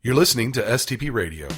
You're listening to STP Radio.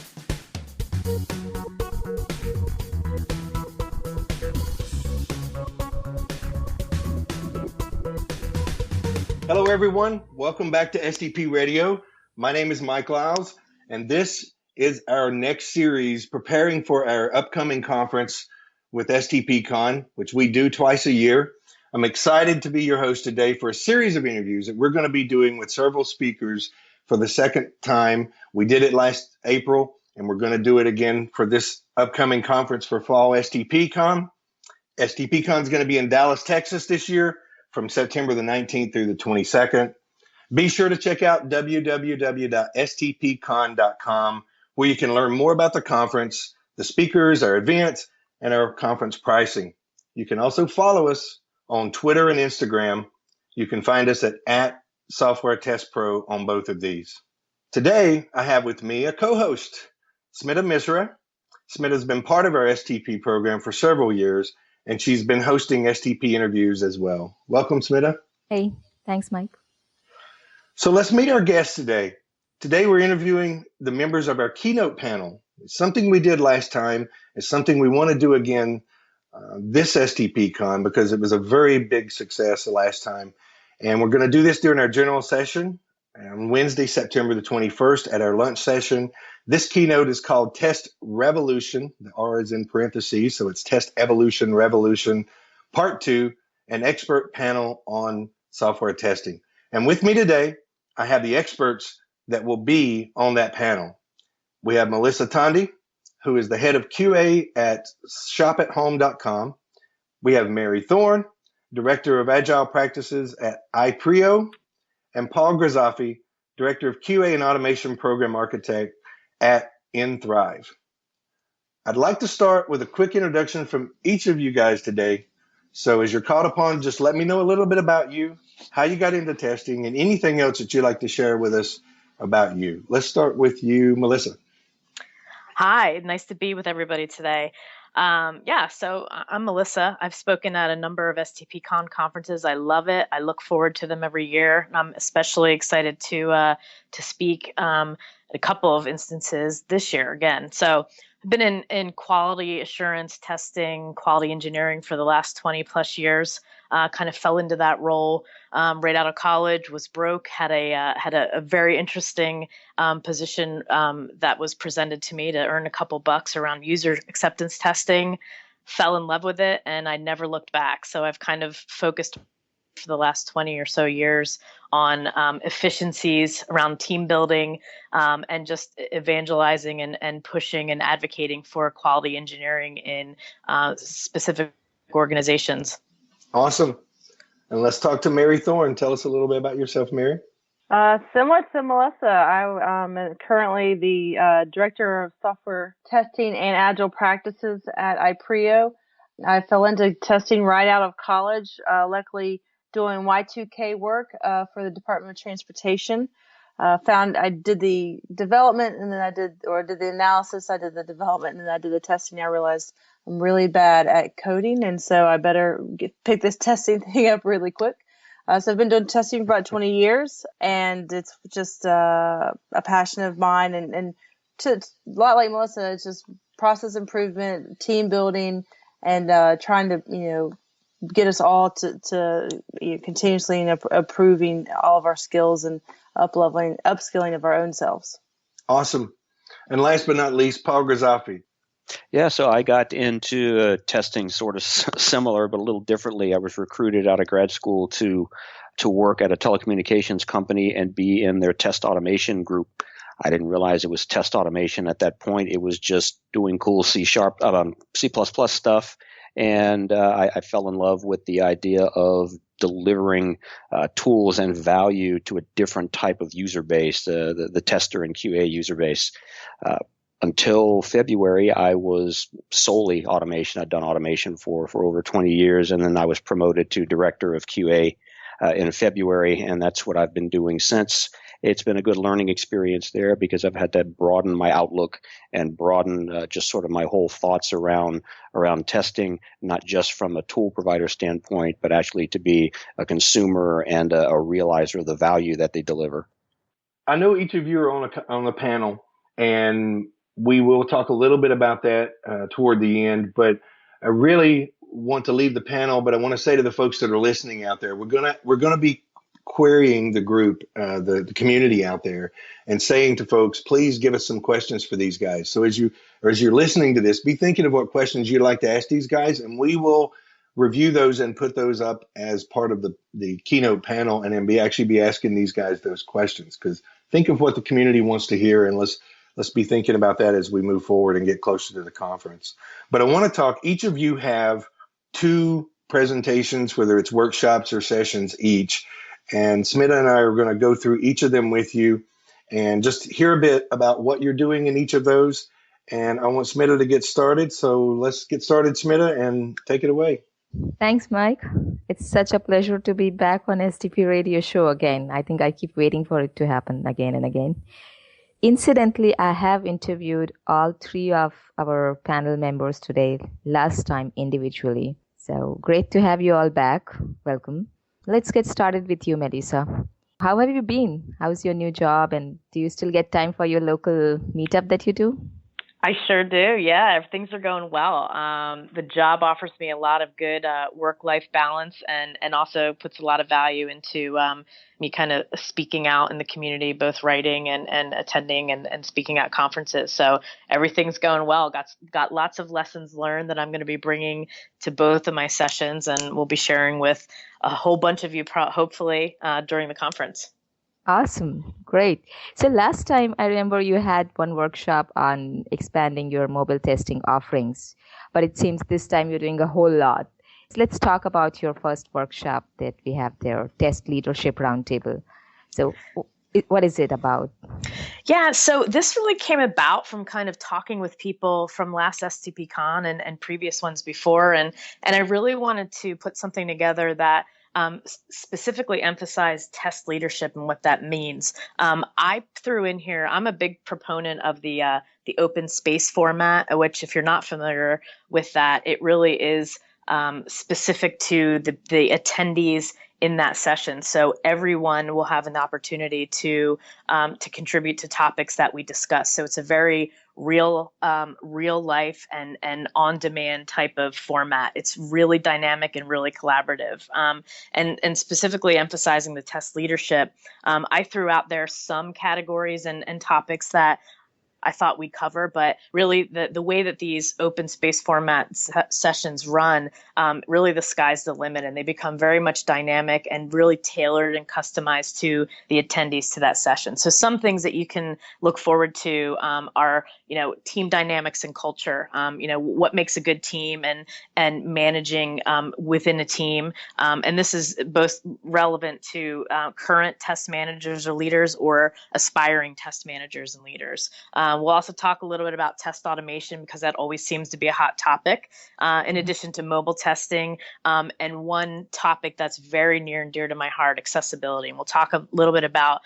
Hello, everyone. Welcome back to STP Radio. My name is Mike Lyles, and this is our next series preparing for our upcoming conference with STPCon, which we do twice a year. I'm excited to be your host today for a series of interviews that we're going to be doing with several speakers for the second time. We did it last April, and we're going to do it again for this upcoming conference for fall STPCon. STPCon is going to be in Dallas, Texas this year from September the 19th through the 22nd. Be sure to check out www.stpcon.com, where you can learn more about the conference, the speakers, our events, and our conference pricing. You can also follow us on Twitter and Instagram. You can find us at SoftwareTestPro on both of these. Today, I have with me a co-host, Smita Mishra. Smita has been part of our STP program for several years, and she's been hosting STP interviews as well. Welcome, Smita. Hey, thanks, Mike. So let's meet our guests today. Today, we're interviewing the members of our Keynote Panel. It's something we did last time. It's something we want to do again this STPCon because it was a very big success the last time. And we're going to do this during our general session on Wednesday, September the 21st at our lunch session. This keynote is called Test Revolution. The R is in parentheses, so it's Test Evolution Revolution, Part 2, an expert panel on software testing. And with me today, I have the experts that will be on that panel. We have Melissa Tondi, who is the head of QA at shopathome.com. We have Mary Thorne, Director of Agile Practices at iPrio, and Paul Grazafi, Director of QA and Automation Program Architect at nThrive. I'd like to start with a quick introduction from each of you guys today. So as you're called upon, just let me know a little bit about you, how you got into testing, and anything else that you'd like to share with us about you. Let's start with you, Melissa. Hi, nice to be with everybody today. So I'm Melissa. I've spoken at a number of STPCon conferences. I love it. I look forward to them every year. I'm especially excited to speak at a couple of instances this year again. So I've been in quality assurance testing, quality engineering for the last 20 plus years. Kind of fell into that role right out of college, was broke, had a very interesting position that was presented to me to earn a couple bucks around user acceptance testing, fell in love with it, and I never looked back. So I've kind of focused for the last 20 or so years on efficiencies around team building and just evangelizing and pushing and advocating for quality engineering in specific organizations. Awesome. And let's talk to Mary Thorne. Tell us a little bit about yourself, Mary. Similar to Melissa, I'm currently the Director of Software Testing and Agile Practices at iPrio. I fell into testing right out of college, luckily doing Y2K work for the Department of Transportation. I did the development and then I did the analysis. I did the development and then I did the testing. I realized I'm really bad at coding, and so I better pick this testing thing up really quick. So I've been doing testing for about 20 years, and it's just a passion of mine. And to, a lot like Melissa, it's just process improvement, team building, and trying to get us all to continuously improving all of our skills and upskilling of our own selves. Awesome. And last but not least, Paul Grazafi. Yeah, so I got into testing sort of similar, but a little differently. I was recruited out of grad school to work at a telecommunications company and be in their test automation group. I didn't realize it was test automation at that point. It was just doing cool C# stuff. And I fell in love with the idea of delivering tools and value to a different type of user base, the tester and QA user base. Until February, I was solely automation. I'd done automation for over 20 years, and then I was promoted to director of QA in February, and that's what I've been doing since. It's been a good learning experience there because I've had to broaden my outlook and broaden just sort of my whole thoughts around testing, not just from a tool provider standpoint, but actually to be a consumer and a realizer of the value that they deliver. I know each of you are on the panel, and we will talk a little bit about that toward the end. But I really want to leave the panel, but I want to say to the folks that are listening out there, we're gonna be querying the group, the community out there, and saying to folks, please give us some questions for these guys. So as you're listening to this, be thinking of what questions you'd like to ask these guys, and we will review those and put those up as part of the keynote panel, and then be asking these guys those questions. Because think of what the community wants to hear, and let's be thinking about that as we move forward and get closer to the conference. But I want to talk. Each of you have 2 presentations, whether it's workshops or sessions each. And Smita and I are going to go through each of them with you and just hear a bit about what you're doing in each of those. And I want Smita to get started. So let's get started, Smita, and take it away. Thanks, Mike. It's such a pleasure to be back on STP Radio Show again. I think I keep waiting for it to happen again and again. Incidentally, I have interviewed all 3 of our panel members today, last time individually. So great to have you all back. Welcome. Let's get started with you, Melissa. How have you been? How's your new job? And do you still get time for your local meetup that you do? I sure do. Yeah, things are going well. The job offers me a lot of good work-life balance and also puts a lot of value into me kind of speaking out in the community, both writing and attending and speaking at conferences. So everything's going well. Got lots of lessons learned that I'm going to be bringing to both of my sessions, and we'll be sharing with a whole bunch of you hopefully during the conference. Awesome. Great. So last time I remember you had one workshop on expanding your mobile testing offerings, but it seems this time you're doing a whole lot. So let's talk about your first workshop that we have there, Test Leadership Roundtable. So what is it about? Yeah, so this really came about from kind of talking with people from last STPCon and previous ones before, and I really wanted to put something together that specifically emphasize test leadership and what that means. I threw in here, I'm a big proponent of the open space format, which if you're not familiar with that, it really is specific to the attendees in that session. So everyone will have an opportunity to contribute to topics that we discuss. So it's a very real life and on demand type of format. It's really dynamic and really collaborative. And specifically emphasizing the test leadership, I threw out there some categories and topics that I thought we'd cover, but really the way that these open space format sessions run, really the sky's the limit, and they become very much dynamic and really tailored and customized to the attendees to that session. So some things that you can look forward to are, team dynamics and culture, what makes a good team and managing within a team. And this is both relevant to current test managers or leaders or aspiring test managers and leaders. We'll also talk a little bit about test automation because that always seems to be a hot topic, in addition to mobile testing. And one topic that's very near and dear to my heart, accessibility. And we'll talk a little bit about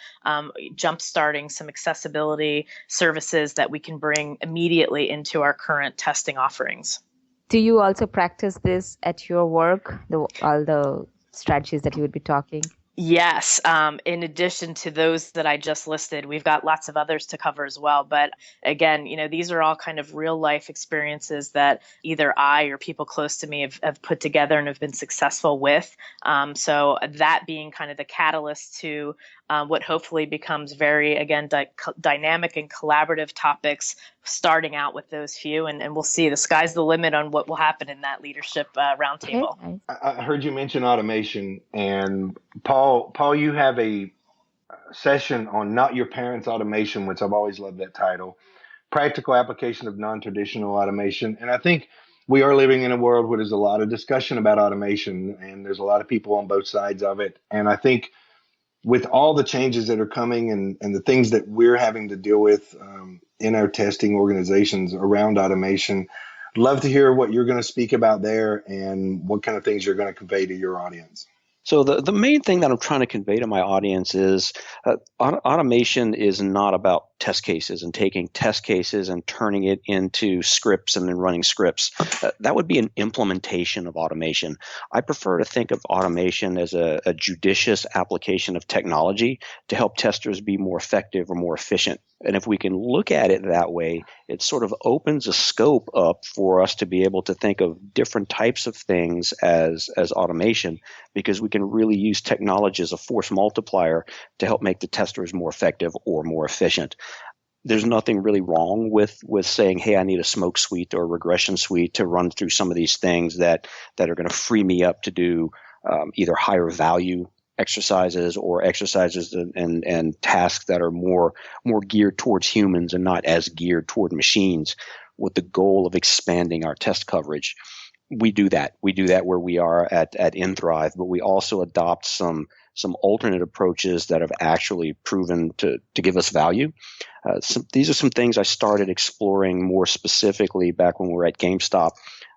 jump-starting some accessibility services that we can bring immediately into our current testing offerings. Do you also practice this at your work, all the strategies that you would be talking? Yes. In addition to those that I just listed, we've got lots of others to cover as well. But again, these are all kind of real life experiences that either I or people close to me have put together and have been successful with. So that being kind of the catalyst to what hopefully becomes very, again, dynamic and collaborative topics, starting out with those few. And we'll see. The sky's the limit on what will happen in that leadership roundtable. Okay. I heard you mention automation, and Paul, you have a session on Not Your Parents' Automation, which I've always loved that title, practical application of non-traditional automation. And I think we are living in a world where there's a lot of discussion about automation, and there's a lot of people on both sides of it. And I think with all the changes that are coming and the things that we're having to deal with in our testing organizations around automation, I'd love to hear what you're going to speak about there and what kind of things you're going to convey to your audience. So the main thing that I'm trying to convey to my audience is automation is not about test cases and taking test cases and turning it into scripts and then running scripts. That would be an implementation of automation. I prefer to think of automation as a judicious application of technology to help testers be more effective or more efficient. And if we can look at it that way, it sort of opens a scope up for us to be able to think of different types of things as automation, because we can really use technology as a force multiplier to help make the testers more effective or more efficient. There's nothing really wrong with saying, hey, I need a smoke suite or a regression suite to run through some of these things that are going to free me up to do either higher value exercises or exercises and tasks that are more geared towards humans and not as geared toward machines, with the goal of expanding our test coverage. We do that. We do that where we are at InThrive, but we also adopt some alternate approaches that have actually proven to give us value. These are some things I started exploring more specifically back when we were at GameStop.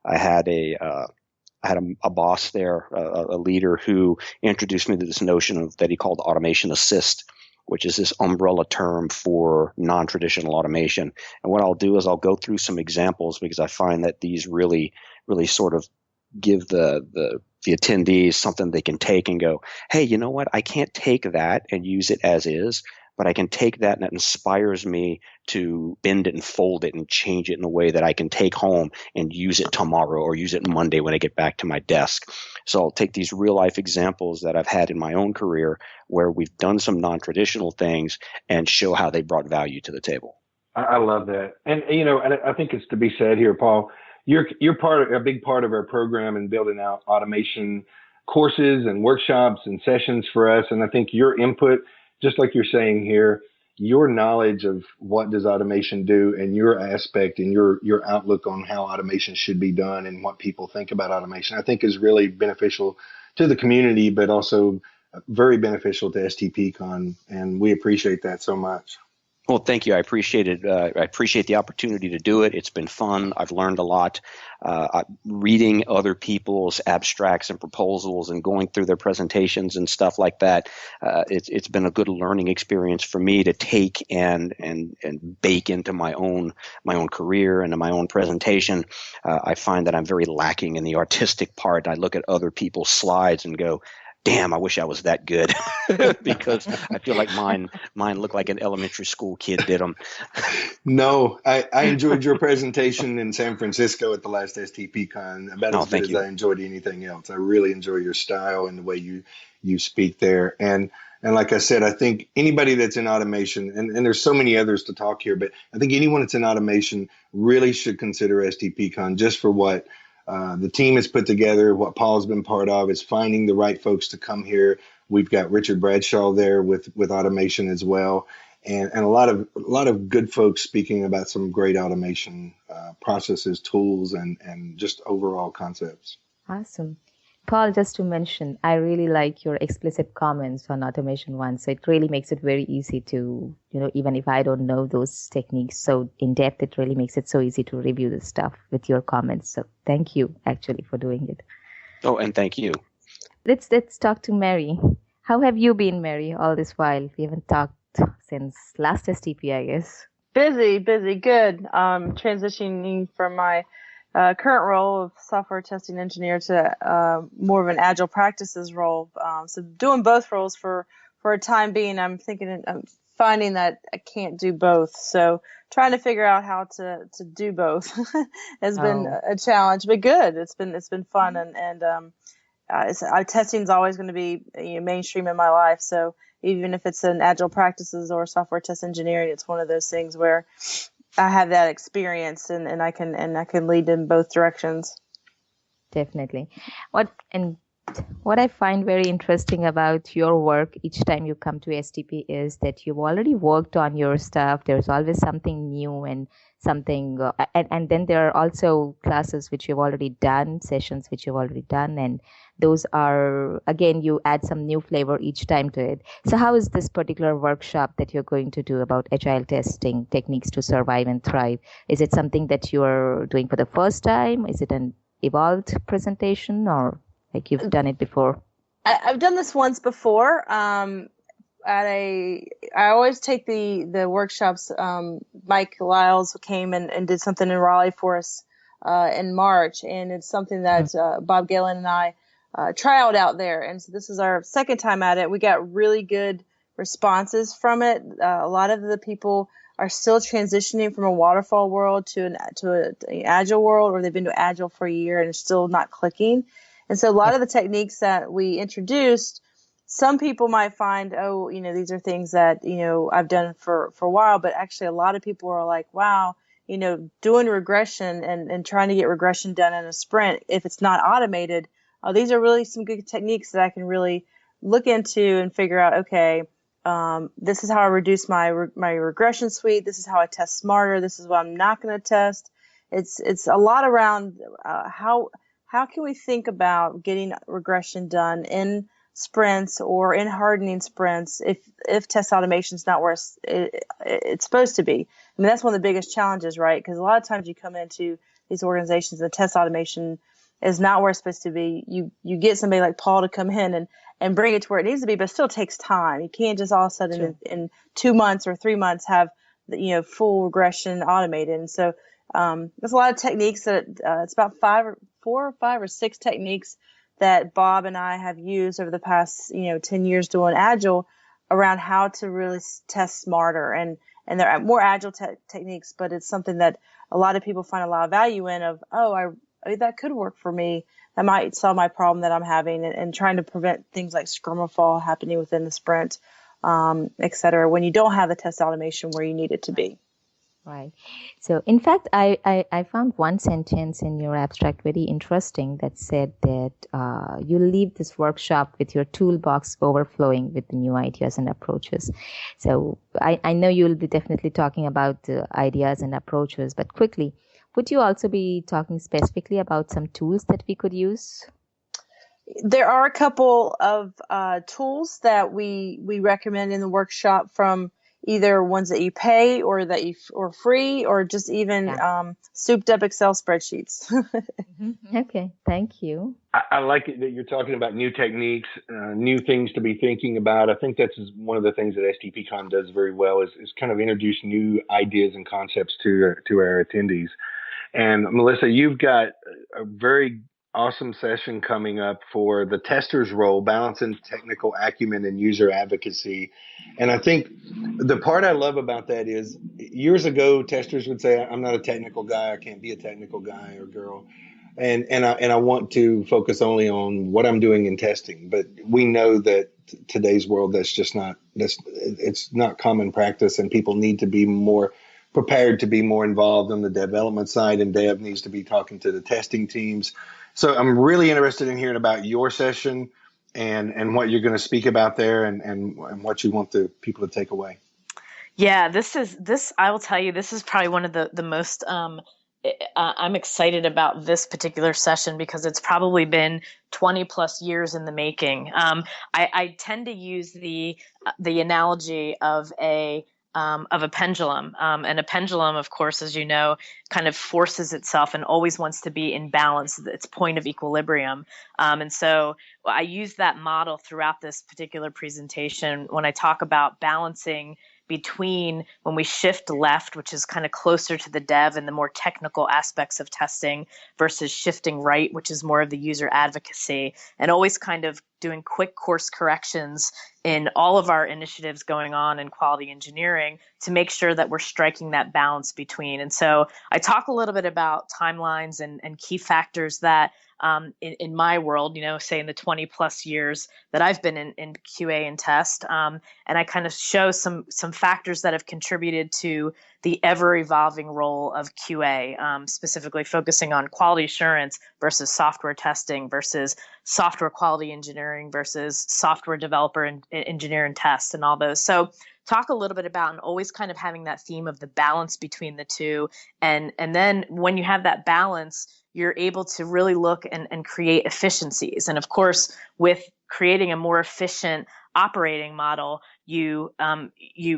I had a boss there, a leader, who introduced me to this notion that he called automation assist, which is this umbrella term for non-traditional automation. And what I'll do is I'll go through some examples, because I find that these really sort of give the attendees something they can take and go, hey, you know what? I can't take that and use it as is, but I can take that and it inspires me to bend it and fold it and change it in a way that I can take home and use it tomorrow or use it Monday when I get back to my desk. So I'll take these real life examples that I've had in my own career where we've done some non-traditional things and show how they brought value to the table. I love that. And, and I think it's to be said here, Paul, you're a big part of our program in building out automation courses and workshops and sessions for us. And I think your input, just like you're saying here, your knowledge of what does automation do and your aspect and your outlook on how automation should be done and what people think about automation, I think is really beneficial to the community, but also very beneficial to STPCon. And we appreciate that so much. Well, thank you. I appreciate it. I appreciate the opportunity to do it. It's been fun. I've learned a lot. Reading other people's abstracts and proposals and going through their presentations and stuff like that. It's been a good learning experience for me to take and bake into my own career and in my own presentation. I find that I'm very lacking in the artistic part. I look at other people's slides and go, damn, I wish I was that good, because I feel like mine look like an elementary school kid did them. No, I enjoyed your presentation in San Francisco at the last STPCon about as good as I enjoyed anything else. I really enjoy your style and the way you speak there. And like I said, I think anybody that's in automation, and there's so many others to talk here, but I think anyone that's in automation really should consider STPCon just for what the team has put together. What Paul's been part of is finding the right folks to come here. We've got Richard Bradshaw there with automation as well, and a lot of good folks speaking about some great automation processes, tools, and just overall concepts. Awesome. Paul, just to mention, I really like your explicit comments on automation one. So it really makes it very easy to, even if I don't know those techniques so in depth, it really makes it so easy to review the stuff with your comments. So thank you actually for doing it. Oh, and thank you. Let's talk to Mary. How have you been, Mary, all this while? We haven't talked since last STP, I guess. Busy, good. Transitioning from my current role of software testing engineer to more of an agile practices role. So doing both roles for a time being. I'm finding that I can't do both. So trying to figure out how to do both has been a challenge, but good. It's been fun, and testing is always going to be mainstream in my life. So even if it's in agile practices or software test engineering, it's one of those things where I have that experience and I can lead in both directions. Definitely. What I find very interesting about your work each time you come to STP is that you've already worked on your stuff. There's always something new and something, and then there are also classes which you've already done, sessions which you've already done, and those are, again, you add some new flavor each time to it. So how is this particular workshop that you're going to do about agile testing, techniques to survive and thrive? Is it something that you're doing for the first time? Is it an evolved presentation, or like you've done it before? I've done this once before. I always take the workshops. Mike Lyles came and did something in Raleigh for us in March, and it's something that Bob Galen and I trialed out there. And so this is our second time at it. We got really good responses from it. A lot of the people are still transitioning from a waterfall world to an agile world, or they've been to agile for a year and it's still not clicking. And so a lot of the techniques that we introduced, some people might find, oh, these are things that, I've done for a while, but actually a lot of people are like, wow, doing regression and trying to get regression done in a sprint, if it's not automated, these are really some good techniques that I can really look into and figure out, okay, this is how I reduce my regression suite. This is how I test smarter. This is what I'm not going to test. It's a lot around how can we think about getting regression done in sprints or in hardening sprints if test automation is not where it's supposed to be. I mean, that's one of the biggest challenges, right? Because a lot of times you come into these organizations and test automation is not where it's supposed to be. You get somebody like Paul to come in and bring it to where it needs to be, but it still takes time. You can't just all of a sudden in 2 months or 3 months have full regression automated. And so there's a lot of techniques that it's about 4 or 5 or 6 techniques that Bob and I have used over the past 10 years doing agile around how to really test smarter, and there are more agile techniques, but it's something that a lot of people find a lot of value in. That could work for me. That might solve my problem that I'm having, and trying to prevent things like scrum or fall happening within the sprint, et cetera, when you don't have the test automation where you need it to be. Right. So, in fact, I found one sentence in your abstract very interesting that said that you leave this workshop with your toolbox overflowing with the new ideas and approaches. So, I know you'll be definitely talking about the ideas and approaches, but quickly, would you also be talking specifically about some tools that we could use? There are a couple of tools that we recommend in the workshop, from either ones that you pay or free, or just even souped up Excel spreadsheets. Okay, thank you. I like it that you're talking about new techniques, new things to be thinking about. I think that's one of the things that STPCon does very well is kind of introduce new ideas and concepts to our attendees. And Melissa, you've got a very awesome session coming up for the tester's role, balancing technical acumen and user advocacy. And I think the part I love about that is years ago, testers would say, I'm not a technical guy. I can't be a technical guy or girl. And I want to focus only on what I'm doing in testing. But we know that today's world, it's not common practice, and people need to be more prepared to be more involved on the development side, and dev needs to be talking to the testing teams. So I'm really interested in hearing about your session and what you're going to speak about there, and what you want the people to take away. Yeah, I will tell you, this is probably one of the most, I'm excited about this particular session because it's probably been 20 plus years in the making. I tend to use the analogy of a pendulum. And a pendulum, of course, as you know, kind of forces itself and always wants to be in balance, its point of equilibrium. And so I use that model throughout this particular presentation when I talk about balancing between when we shift left, which is kind of closer to the dev and the more technical aspects of testing, versus shifting right, which is more of the user advocacy, and always kind of doing quick course corrections in all of our initiatives going on in quality engineering to make sure that we're striking that balance between. And so I talk a little bit about timelines and key factors that in my world, say in the 20 plus years that I've been in QA and test, and I kind of show some factors that have contributed to the ever evolving role of QA, specifically focusing on quality assurance versus software testing versus software quality engineering versus software developer and engineer and test and all those. So talk a little bit about, and always kind of having that theme of the balance between the two. And then when you have that balance, you're able to really look and create efficiencies. And of course, with creating a more efficient operating model, you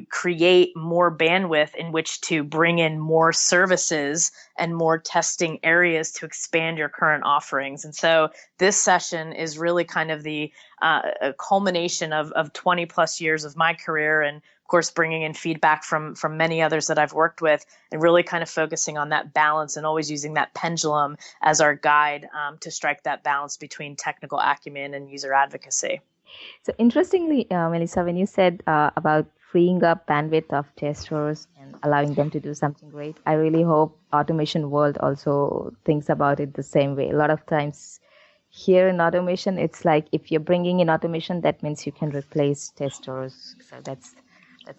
create more bandwidth in which to bring in more services and more testing areas to expand your current offerings. And so this session is really kind of the a culmination of 20 plus years of my career, and of course bringing in feedback from many others that I've worked with, and really kind of focusing on that balance and always using that pendulum as our guide to strike that balance between technical acumen and user advocacy. So interestingly, Melissa, when you said about freeing up bandwidth of testers and allowing them to do something great, I really hope automation world also thinks about it the same way. A lot of times here in automation, it's like if you're bringing in automation, that means you can replace testers. So that's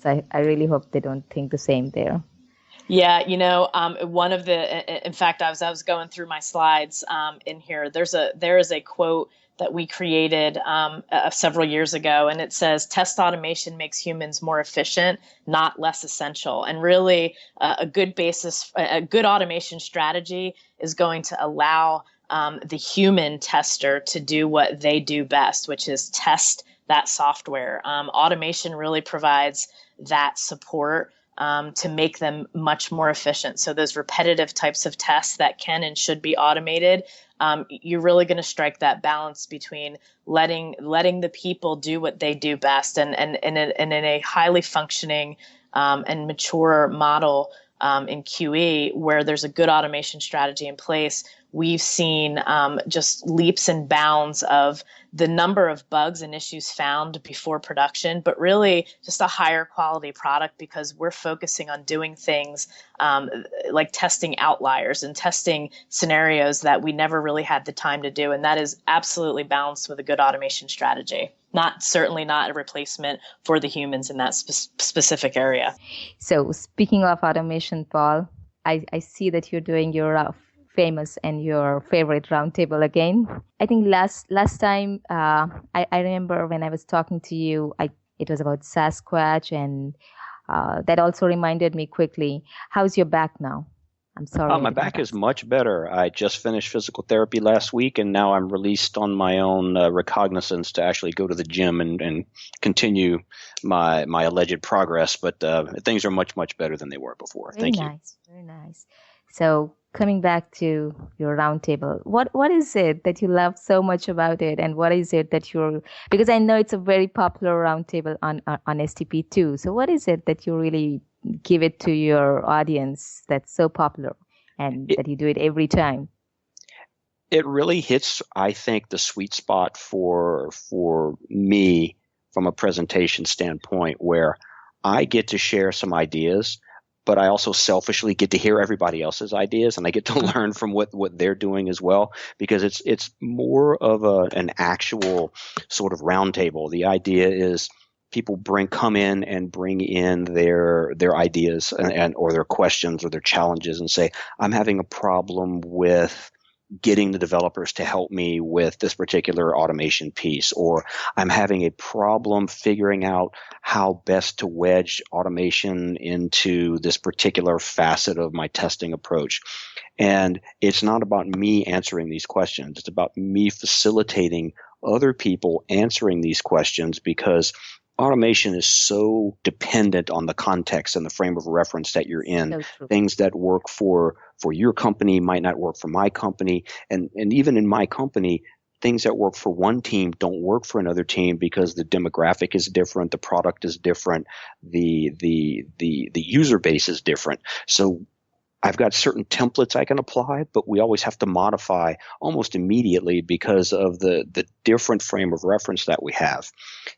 I really hope they don't think the same there. Yeah, one of the, in fact, I was going through my slides in here. There is a quote that we created several years ago, and it says, "Test automation makes humans more efficient, not less essential." And really, a good automation strategy is going to allow the human tester to do what they do best, which is test that software. Automation really provides that support to make them much more efficient. So those repetitive types of tests that can and should be automated, you're really going to strike that balance between letting the people do what they do best, and in a highly functioning and mature model in QE where there's a good automation strategy in place. We've seen just leaps and bounds of the number of bugs and issues found before production, but really just a higher quality product because we're focusing on doing things like testing outliers and testing scenarios that we never really had the time to do. And that is absolutely balanced with a good automation strategy. Certainly not a replacement for the humans in that specific area. So speaking of automation, Paul, I see that you're doing your famous and your favorite roundtable again. I think last time I remember when I was talking to you, it was about Sasquatch, and that also reminded me quickly. How's your back now? I'm sorry. My back is much better. I just finished physical therapy last week, and now I'm released on my own recognizance to actually go to the gym and continue my alleged progress. But things are much, much better than they were before. Thank you. Very nice. So coming back to your roundtable, what is it that you love so much about it, and what is it that because I know it's a very popular roundtable on STP too. So what is it that you really give it to your audience that's so popular and that you do it every time? It really hits, I think, the sweet spot for me from a presentation standpoint, where I get to share some ideas, but I also selfishly get to hear everybody else's ideas, and I get to learn from what they're doing as well, because it's more of an actual sort of roundtable. The idea is people come in and bring in their ideas and or their questions or their challenges and say, I'm having a problem with getting the developers to help me with this particular automation piece, or I'm having a problem figuring out how best to wedge automation into this particular facet of my testing approach. And it's not about me answering these questions. It's about me facilitating other people answering these questions, because automation is so dependent on the context and the frame of reference that you're in. So things that work for your company might not work for my company. And even in my company, things that work for one team don't work for another team because the demographic is different, the product is different, the user base is different. So I've got certain templates I can apply, but we always have to modify almost immediately because of the different frame of reference that we have.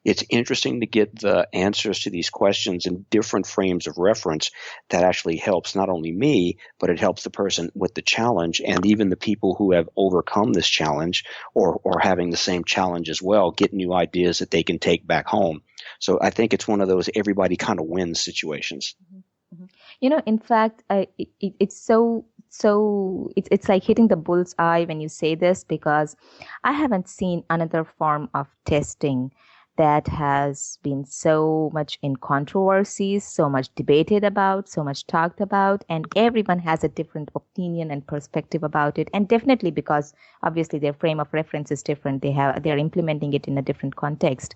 It's interesting to get the answers to these questions in different frames of reference. That actually helps not only me, but it helps the person with the challenge, and even the people who have overcome this challenge or having the same challenge as well, get new ideas that they can take back home. So I think it's one of those everybody kind of wins situations. Mm-hmm. In fact, it's it's like hitting the bull's eye when you say this, because I haven't seen another form of testing that has been so much in controversies, so much debated about, so much talked about, and everyone has a different opinion and perspective about it. And definitely because obviously their frame of reference is different, they're implementing it in a different context.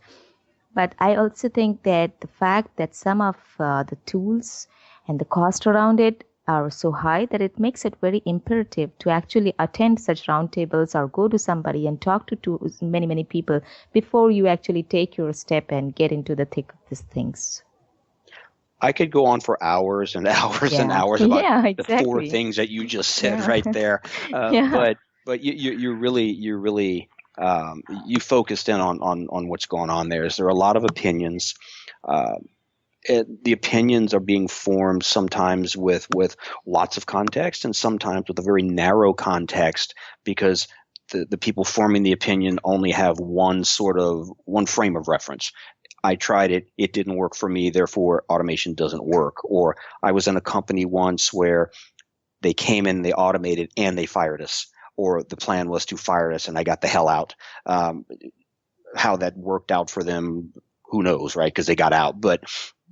But I also think that the fact that some of the tools and the cost around it are so high that it makes it very imperative to actually attend such roundtables or go to somebody and talk to many people before you actually take your step and get into the thick of these things. I could go on for hours and hours and hours about the four things that you just said right there. But you really you focused in on what's going on there. Is there are a lot of opinions. The opinions are being formed sometimes with lots of context and sometimes with a very narrow context because the people forming the opinion only have one frame of reference. I tried it, it didn't work for me, therefore automation doesn't work. Or I was in a company once where they came in, they automated, and they fired us. Or the plan was to fire us and I got the hell out. How that worked out for them, who knows, right? Because they got out. But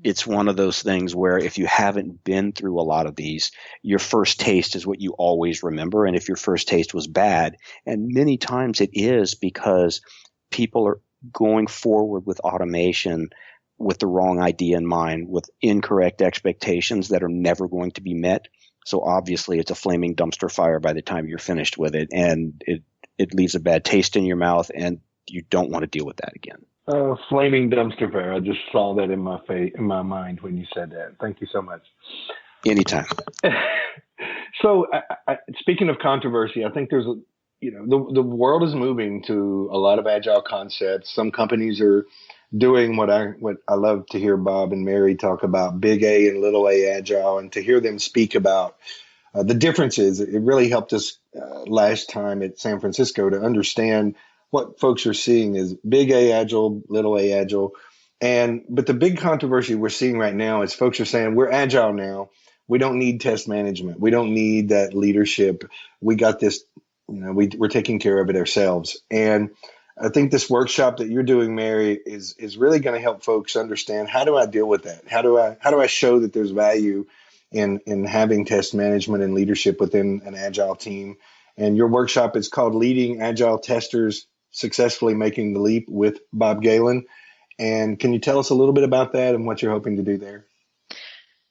it's one of those things where if you haven't been through a lot of these, your first taste is what you always remember. And if your first taste was bad, and many times it is because people are going forward with automation with the wrong idea in mind, with incorrect expectations that are never going to be met. So obviously it's a flaming dumpster fire by the time you're finished with it, and it leaves a bad taste in your mouth, and you don't want to deal with that again. Flaming dumpster fire. I just saw that in my mind when you said that. Thank you so much. Anytime. So, speaking of controversy, I think there's the world is moving to a lot of agile concepts. Some companies are doing what I love to hear Bob and Mary talk about, big A and little a agile, and to hear them speak about the differences. It really helped us last time at San Francisco to understand what folks are seeing is big A agile, little a agile. But the big controversy we're seeing right now is folks are saying we're agile now. We don't need test management. We don't need that leadership. We got this, we're taking care of it ourselves. And I think this workshop that you're doing, Mary, is really going to help folks understand, how do I deal with that? How do I show that there's value in having test management and leadership within an agile team? And your workshop is called Leading Agile Testers Successfully Making the Leap with Bob Galen. And can you tell us a little bit about that and what you're hoping to do there?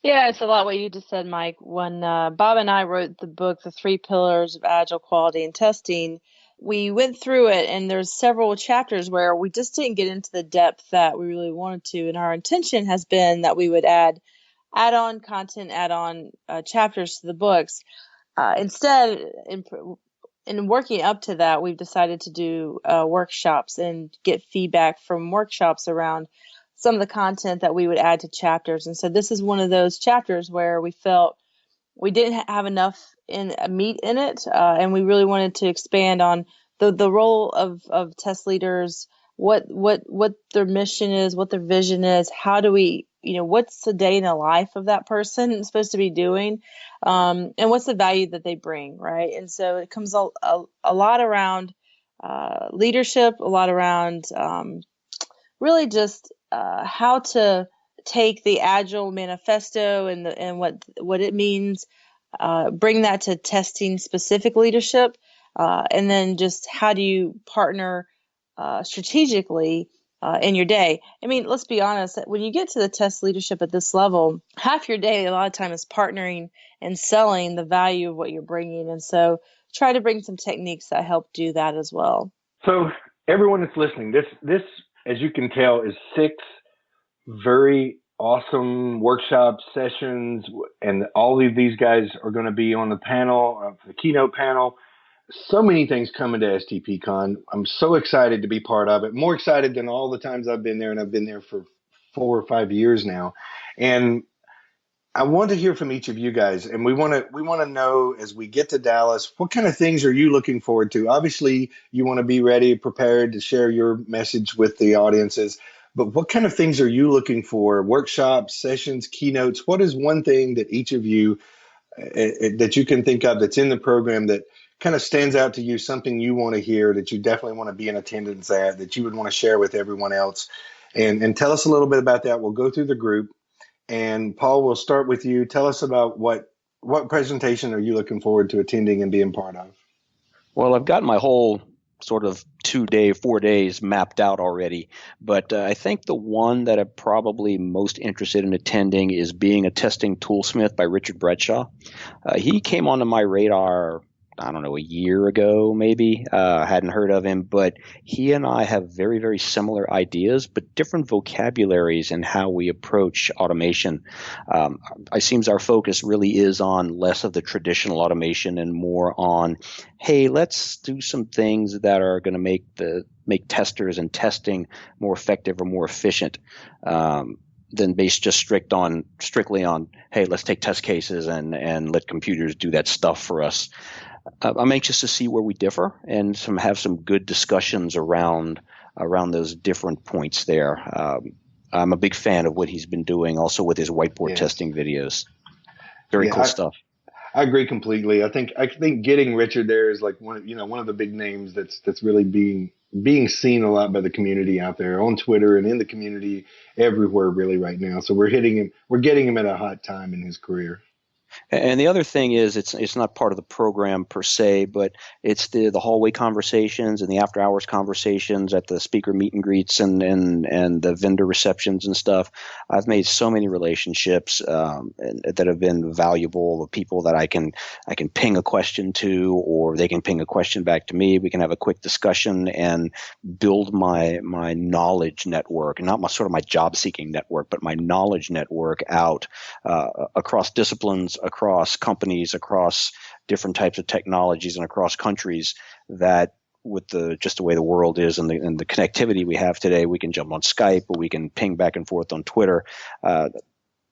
Yeah, it's a lot what you just said, Mike. When Bob and I wrote the book, The 3 Pillars of Agile Quality and Testing, we went through it, and there's several chapters where we just didn't get into the depth that we really wanted to. And our intention has been that we would add on content, add on chapters to the books. Instead, in working up to that, we've decided to do workshops and get feedback from workshops around some of the content that we would add to chapters. And so this is one of those chapters where we felt we didn't have enough meat in it, and we really wanted to expand on the role of test leaders, what their mission is, what their vision is, how do we, what's the day in the life of that person supposed to be doing, and what's the value that they bring, right? And so it comes a lot around leadership, a lot around really just how to take the Agile manifesto and what it means, bring that to testing specific leadership, and then just how do you partner strategically in your day. I mean, let's be honest, when you get to the test leadership at this level, half your day a lot of time is partnering and selling the value of what you're bringing. And so try to bring some techniques that help do that as well. So everyone that's listening, this, as you can tell, is 6 very awesome workshop sessions, and all of these guys are going to be on the panel, the keynote panel. So many things coming to STPCon. I'm so excited to be part of it, more excited than all the times I've been there, and I've been there for 4 or 5 years now. And I want to hear from each of you guys, and we want to know, as we get to Dallas, what kind of things are you looking forward to? Obviously, you want to be ready, prepared to share your message with the audiences, but what kind of things are you looking for? Workshops, sessions, keynotes? What is one thing that each of you that you can think of that's in the program that kind of stands out to you, something you want to hear, that you definitely want to be in attendance at, that you would want to share with everyone else. And tell us a little bit about that. We'll go through the group. And Paul, we'll start with you. Tell us about what presentation are you looking forward to attending and being part of? Well, I've got my whole sort of 4 days mapped out already, but I think the one that I'm probably most interested in attending is Being a Testing Toolsmith by Richard Bradshaw. He came onto my radar, I don't know, a year ago maybe. I hadn't heard of him, but he and I have very, very similar ideas, but different vocabularies in how we approach automation. It seems our focus really is on less of the traditional automation and more on, hey, let's do some things that are going to make testers and testing more effective or more efficient. Than based just strictly on, hey, let's take test cases and let computers do that stuff for us. I'm anxious to see where we differ and have some good discussions around those different points there. I'm a big fan of what he's been doing also with his whiteboard testing videos. Very cool stuff. I agree completely. I think getting Richard there is like one of the big names that's really being seen a lot by the community out there on Twitter and in the community everywhere really right now. So we're getting him at a hot time in his career. And the other thing is, it's not part of the program per se, but it's the hallway conversations and the after hours conversations at the speaker meet and greets and the vendor receptions and stuff. I've made so many relationships that have been valuable. People that I can ping a question to, or they can ping a question back to me. We can have a quick discussion and build my knowledge network, not my job seeking network, but my knowledge network out across disciplines, across companies, across different types of technologies, and across countries, that with just the way the world is and the connectivity we have today, we can jump on Skype or we can ping back and forth on Twitter.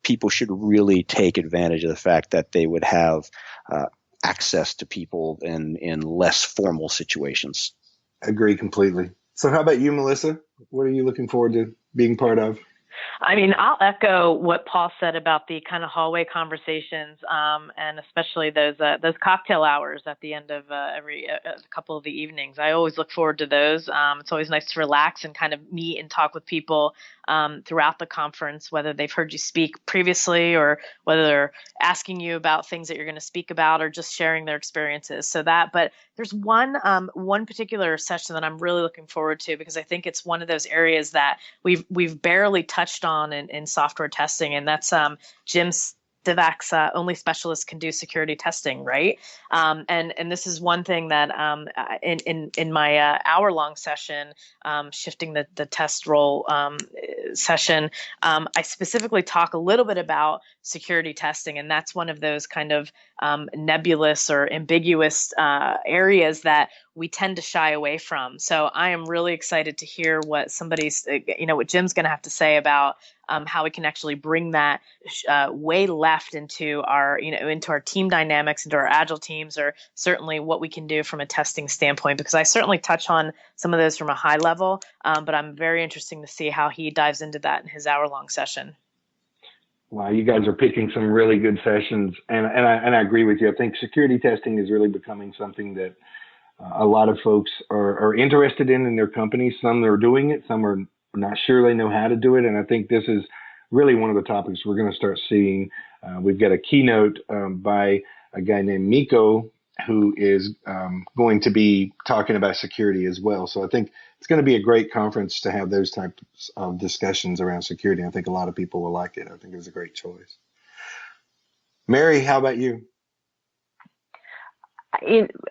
People should really take advantage of the fact that they would have access to people in less formal situations. Agree completely. So how about you, Melissa? What are you looking forward to being part of? I mean, I'll echo what Paul said about the kind of hallway conversations, and especially those cocktail hours at the end of every couple of the evenings. I always look forward to those. It's always nice to relax and kind of meet and talk with people throughout the conference, whether they've heard you speak previously or whether they're asking you about things that you're going to speak about or just sharing their experiences. But there's one particular session that I'm really looking forward to, because I think it's one of those areas that we've barely touched on in software testing, and that's Jim Stivak's Only Specialists Can Do Security Testing, right? And this is one thing that in my hour-long session, shifting the test role session, I specifically talk a little bit about security testing, and that's one of those kind of nebulous or ambiguous areas that we tend to shy away from. So I am really excited to hear what what Jim's going to have to say about how we can actually bring that way left into our team dynamics, into our agile teams, or certainly what we can do from a testing standpoint, because I certainly touch on some of those from a high level, but I'm very interested to see how he dives into that in his hour-long session. Wow, you guys are picking some really good sessions, and I agree with you. I think security testing is really becoming something that a lot of folks are interested in their companies. Some are doing it, some are not sure they know how to do it, and I think this is really one of the topics we're going to start seeing. We've got a keynote by a guy named Miko, who is going to be talking about security as well. So I think it's going to be a great conference to have those types of discussions around security. I think a lot of people will like it. I think it was a great choice. Mary, how about you?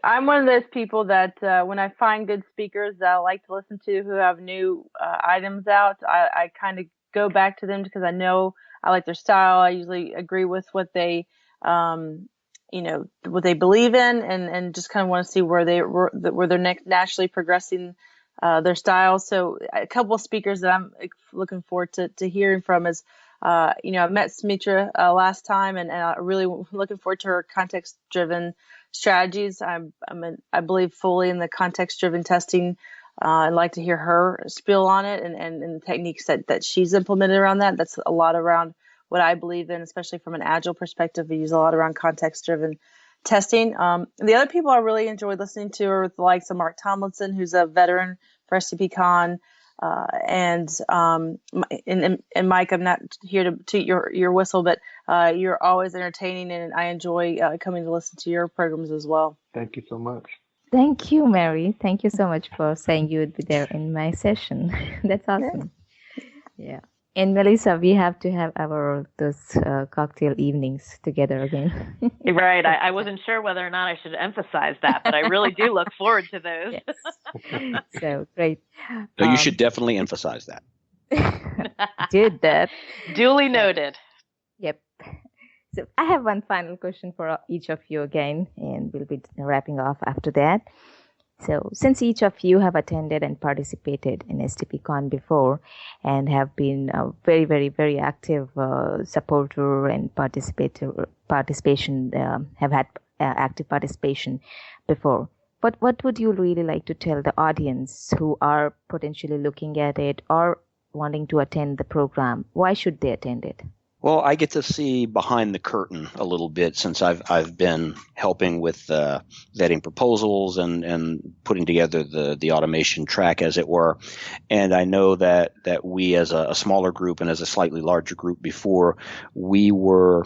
I'm one of those people that when I find good speakers that I like to listen to who have new items out, I kind of go back to them because I know I like their style. I usually agree with what they what they believe in, and just kind of want to see where they're naturally progressing their style. So a couple of speakers that I'm looking forward to hearing from is, I met Smita last time, and I really looking forward to her context-driven strategies. I believe fully in the context-driven testing. I'd like to hear her spiel on it and the techniques that she's implemented around that. That's a lot around what I believe in, especially from an agile perspective. We use a lot around context-driven testing. The other people I really enjoyed listening to are the likes of Mark Tomlinson, who's a veteran for STPCon, and Mike. I'm not here to toot your whistle, but you're always entertaining, and I enjoy coming to listen to your programs as well. Thank you so much. Thank you, Mary. Thank you so much for saying you would be there in my session. That's awesome. Yeah. And Melissa, we have to have those cocktail evenings together again. Right. I wasn't sure whether or not I should emphasize that, but I really do look forward to those. Yes. So great. So you should definitely emphasize that. Did that. Duly noted. Yep. So I have one final question for each of you again, and we'll be wrapping off after that. So since each of you have attended and participated in STPCon before and have been a very, very, very active supporter and participation, have had active participation before, what would you really like to tell the audience who are potentially looking at it or wanting to attend the program? Why should they attend it? Well, I get to see behind the curtain a little bit since I've been helping with vetting proposals and putting together the automation track, as it were. And I know that we, as a smaller group and as a slightly larger group before, we were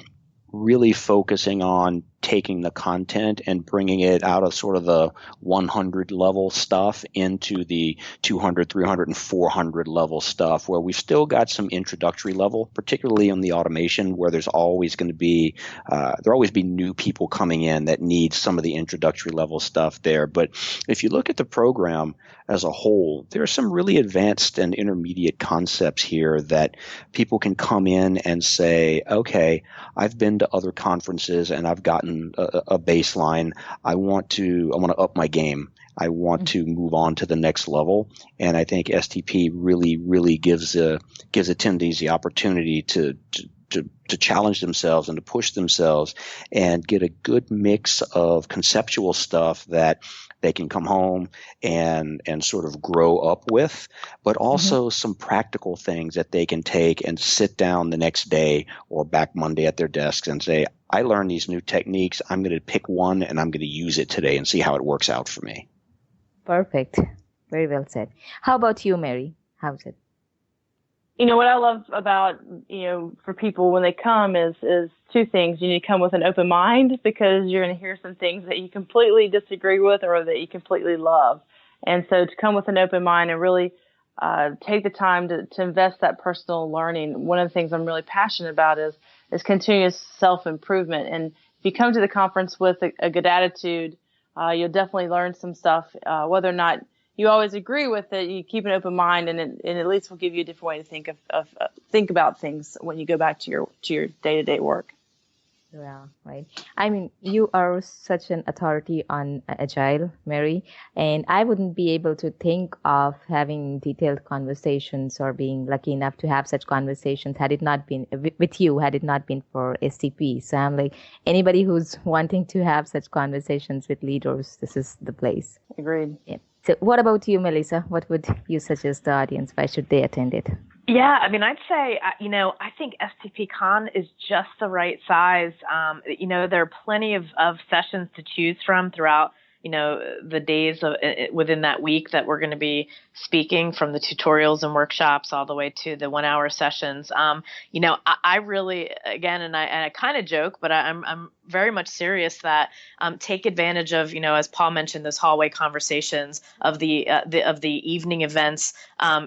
really focusing on taking the content and bringing it out of sort of the 100 level stuff into the 200, 300, and 400 level stuff, where we've still got some introductory level, particularly on the automation, where there's always going to be there'll always be new people coming in that need some of the introductory level stuff there. But if you look at the program as a whole, there are some really advanced and intermediate concepts here that people can come in and say, okay, I've been to other conferences and I've gotten a baseline. I want to up my game. I want to move on to the next level. And I think STP really gives attendees the opportunity to challenge themselves and to push themselves and get a good mix of conceptual stuff that they can come home and sort of grow up with, but also some practical things that they can take and sit down the next day or back Monday at their desks and say, I learned these new techniques. I'm going to pick one and I'm going to use it today and see how it works out for me. Perfect. Very well said. How about you, Mary? How's it? You know, what I love about, for people when they come is two things. You need to come with an open mind, because you're going to hear some things that you completely disagree with or that you completely love. And so to come with an open mind and really take the time to invest that personal learning. One of the things I'm really passionate about is continuous self-improvement. And if you come to the conference with a good attitude, you'll definitely learn some stuff, whether or not you always agree with it. You keep an open mind, and at least will give you a different way to think about things when you go back to your day-to-day work. Yeah, right. I mean, you are such an authority on Agile, Mary, and I wouldn't be able to think of having detailed conversations or being lucky enough to have such conversations had it not been with you, had it not been for STP. So I'm like, anybody who's wanting to have such conversations with leaders, this is the place. Agreed. Yeah. So what about you, Melissa? What would you suggest the audience? Why should they attend it? Yeah, I mean, I'd say, I think STPCon is just the right size. There are plenty of sessions to choose from throughout, the days within that week that we're going to be speaking, from the tutorials and workshops all the way to the 1 hour sessions. I really, again, and I kind of joke, but I'm very much serious that take advantage of, as Paul mentioned, those hallway conversations of the evening events.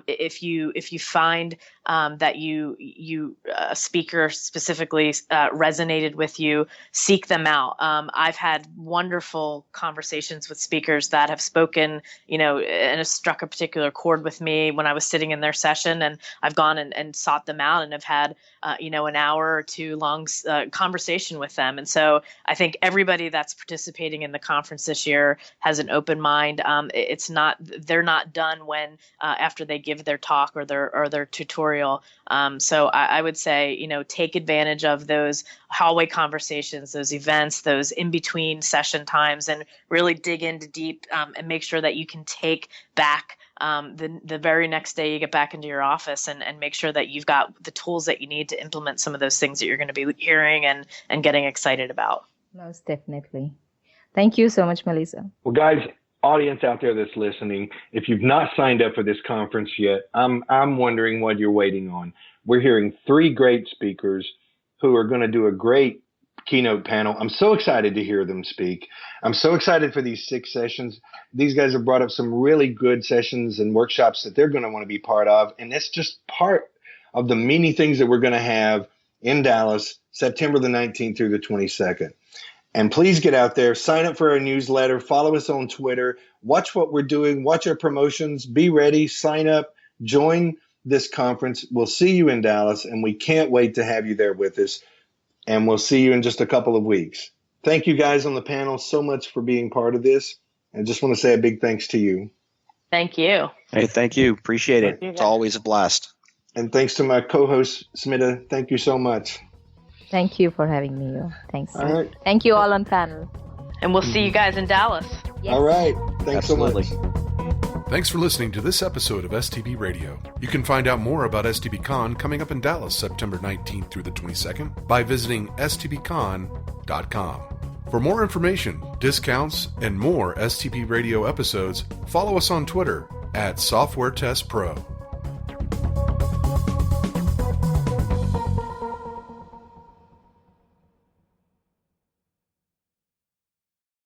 If you find that a speaker specifically resonated with you, seek them out. I've had wonderful conversations with speakers that have spoken, and have struck a particular chord with me when I was sitting in their session, and I've gone and sought them out and have had, an hour or two long conversation with them. And so I think everybody that's participating in the conference this year has an open mind. They're not done when after they give their talk or their tutorial. So I would say, take advantage of those hallway conversations, those events, those in between session times, and really dig into deep and make sure that you can take back the very next day you get back into your office and make sure that you've got the tools that you need to implement some of those things that you're going to be hearing and getting excited about. Most definitely. Thank you so much, Melissa. Well, guys, audience out there that's listening, if you've not signed up for this conference yet, I'm wondering what you're waiting on. We're hearing 3 great speakers who are going to do a great keynote panel. I'm so excited to hear them speak. I'm so excited for these 6 sessions. These guys have brought up some really good sessions and workshops that they're going to want to be part of. And that's just part of the many things that we're going to have in Dallas, September the 19th through the 22nd. And please get out there, sign up for our newsletter, follow us on Twitter, watch what we're doing, watch our promotions, be ready, sign up, join this conference. We'll see you in Dallas, and we can't wait to have you there with us. And we'll see you in just a couple of weeks. Thank you guys on the panel so much for being part of this. I just want to say a big thanks to you. Thank you. Hey, thank you. Appreciate it. It's always a blast. And thanks to my co-host, Smita. Thank you so much. Thank you for having me. Thanks. All right. Thank you all on panel. And we'll see you guys in Dallas. Yes. All right. Thanks Absolutely. so much. Thanks for listening to this episode of STP Radio. You can find out more about STPCon coming up in Dallas September 19th through the 22nd by visiting STPCon.com. For more information, discounts, and more STP Radio episodes, follow us on Twitter at SoftwareTestPro.